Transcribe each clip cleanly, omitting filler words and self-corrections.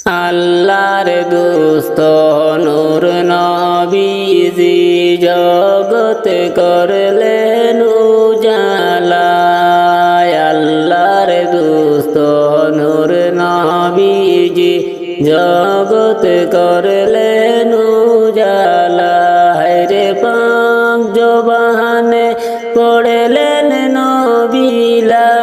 আল্লাহর দোস্ত নূর নবীজি জগত করলেন উজালা। আল্লাহর দোস্ত নূর নবীজি জগত করলেন উজালা। রে পাক জবানে পড়লেন নবী লা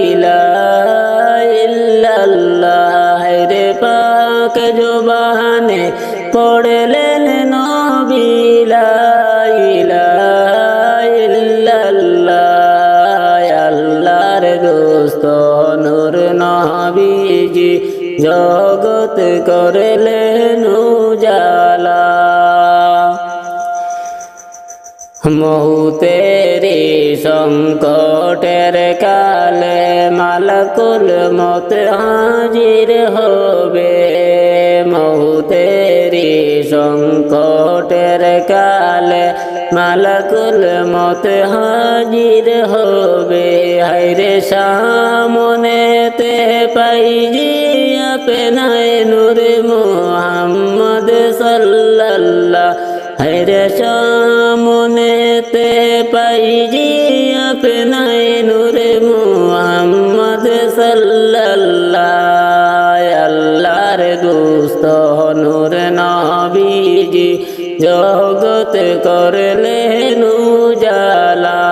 ইলাহা ইল্লাল্লাহ। রে পাক জবানে পড়লেন নবী লা ইলাহা ইল্লাল্লাহ। আল্লাহর দোস্ত নূর নবীজি জগত করলেন উজালা। মৌতেরি সংকটের কালে মালাকুল মত হাজির হবে। মৌতেরি সংকটের কালে মালাকুল মত হাজির হবে। হায়রে সামনেতে পাইজি আপনায় নূর মুহাম্মদ সাল্লাল্লাহ। হায়রে সামনেতে পাইজি আপনায় নূর মুহাম্মদ সাল্লাল্লাহ। আল্লাহর দোস্ত নূর নবীজি জগত করলেন উজালা।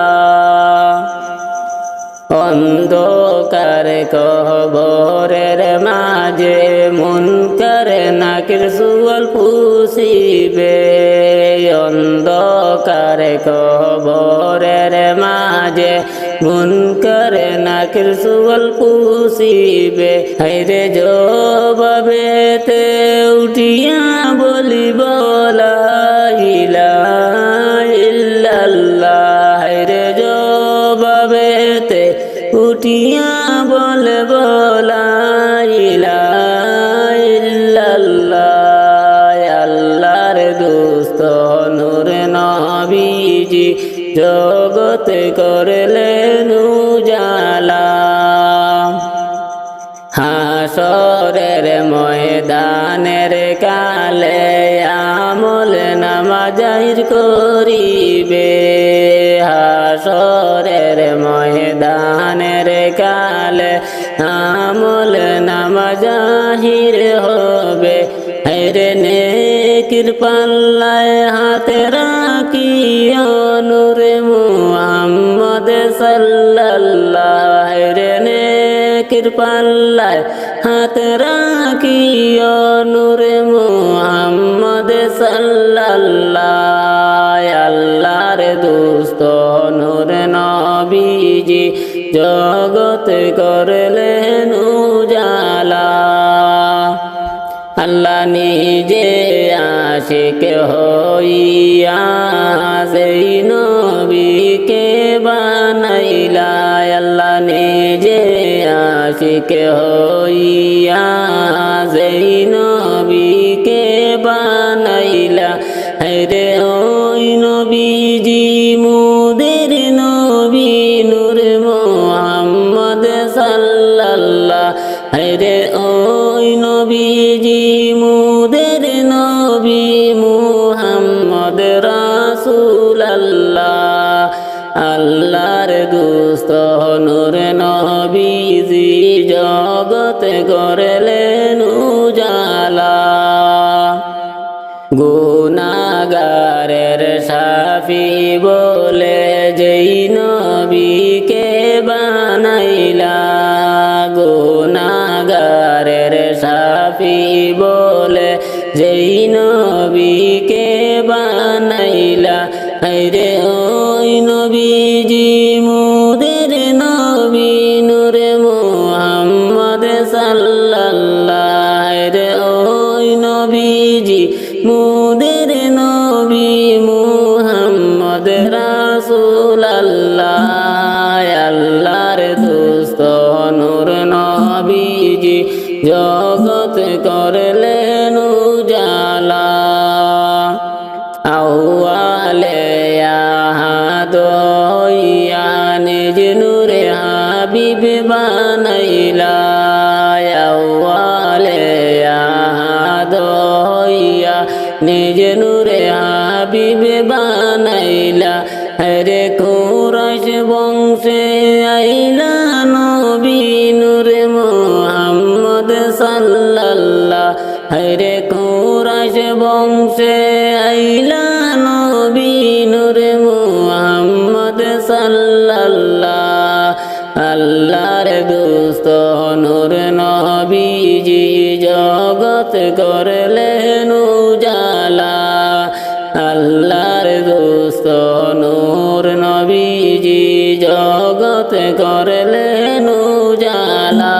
অন্ধকার কবরের মাঝে মুনকার নাকির সুয়াল পুষিবে। অন্ধকার কবরের মাঝে মুনকার নাকির সুয়াল পুষিবে। হায়রে জবাবেতে উঠিয়া বলিব লা ইলাহা ইল্লাল্লাহ। হায়রে জবাবেতে উঠিয়া বলব লা ইলাহা ইল্লাল্লাহ। আল্লাহর দোস্ত নূর নবীজি জগত করলেন উজালা। হাসরের ময়দানের কালে আমল নামা জাহির করিবে। হাসরের ময়দানের কালে আমল নামা জাহির হবে। হায়রে নেকির পাল্লায় হাতে রাখিও নূর মুহাম্মদ সাল্লাল্লাহ। হায়রে নেকির পাল্লায় হাতে রাখিও নূর মুহাম্মদ সাল্লাল্লাহ। আল্লাহর দোস্ত নূর নবীজি জগত করলেন উজালা। আল্লাহ নিজে আশিক হইয়া সেই নবীকে বানাইলা। আল্লাহ নিজে আশিক হইয়া সেই নবীকে বানাইলা। হায়রে ওই নবীজি মুদের নবী নূর মুহাম্মদ সাল্লাল্লাহ। হায়রে ওই নবীজি মুদের নবী মুহাম্মদ রাসূলুল্লাহ। আল্লাহর দোস্ত নূর নবীজি জগত করলেন উজালা। গুনাহগারের শাফি বলে যেই নবীকে বানাইলা। গুনাহগারের শাফি বলে যেই নবীকে বানাইলা। হায়রে ওই নবীজি মুদের নবী নূর মুহাম্মদ সাল্লাল্লাহ। হায়রে ওই নবীজি মুদের নবী মুহাম্মদ রাসূলুল্লাহ। আল্লাহর দোস্ত নূর নবীজি জগত করলেন উজালা। আউয়ালে আহাদ হইয়া নিজ নূরে হাবিব বানাইলা। আউয়ালে নিজ নূরে হাবিবে বানাইলা হরে কুরাইশ বংশে আইলা নবী নূরে মুহাম্মদ সাল্লাল্লাহ হরে কুরাইশ বংশে আইলা নবী নূরে মুহাম্মদ সাল্লাল্লাহ আল্লাহর দোস্ত নূর নবীজি জগৎ করলেন উজালা আল্লাহর দোস্ত নূর নবীজি জগৎ করলেন উজালা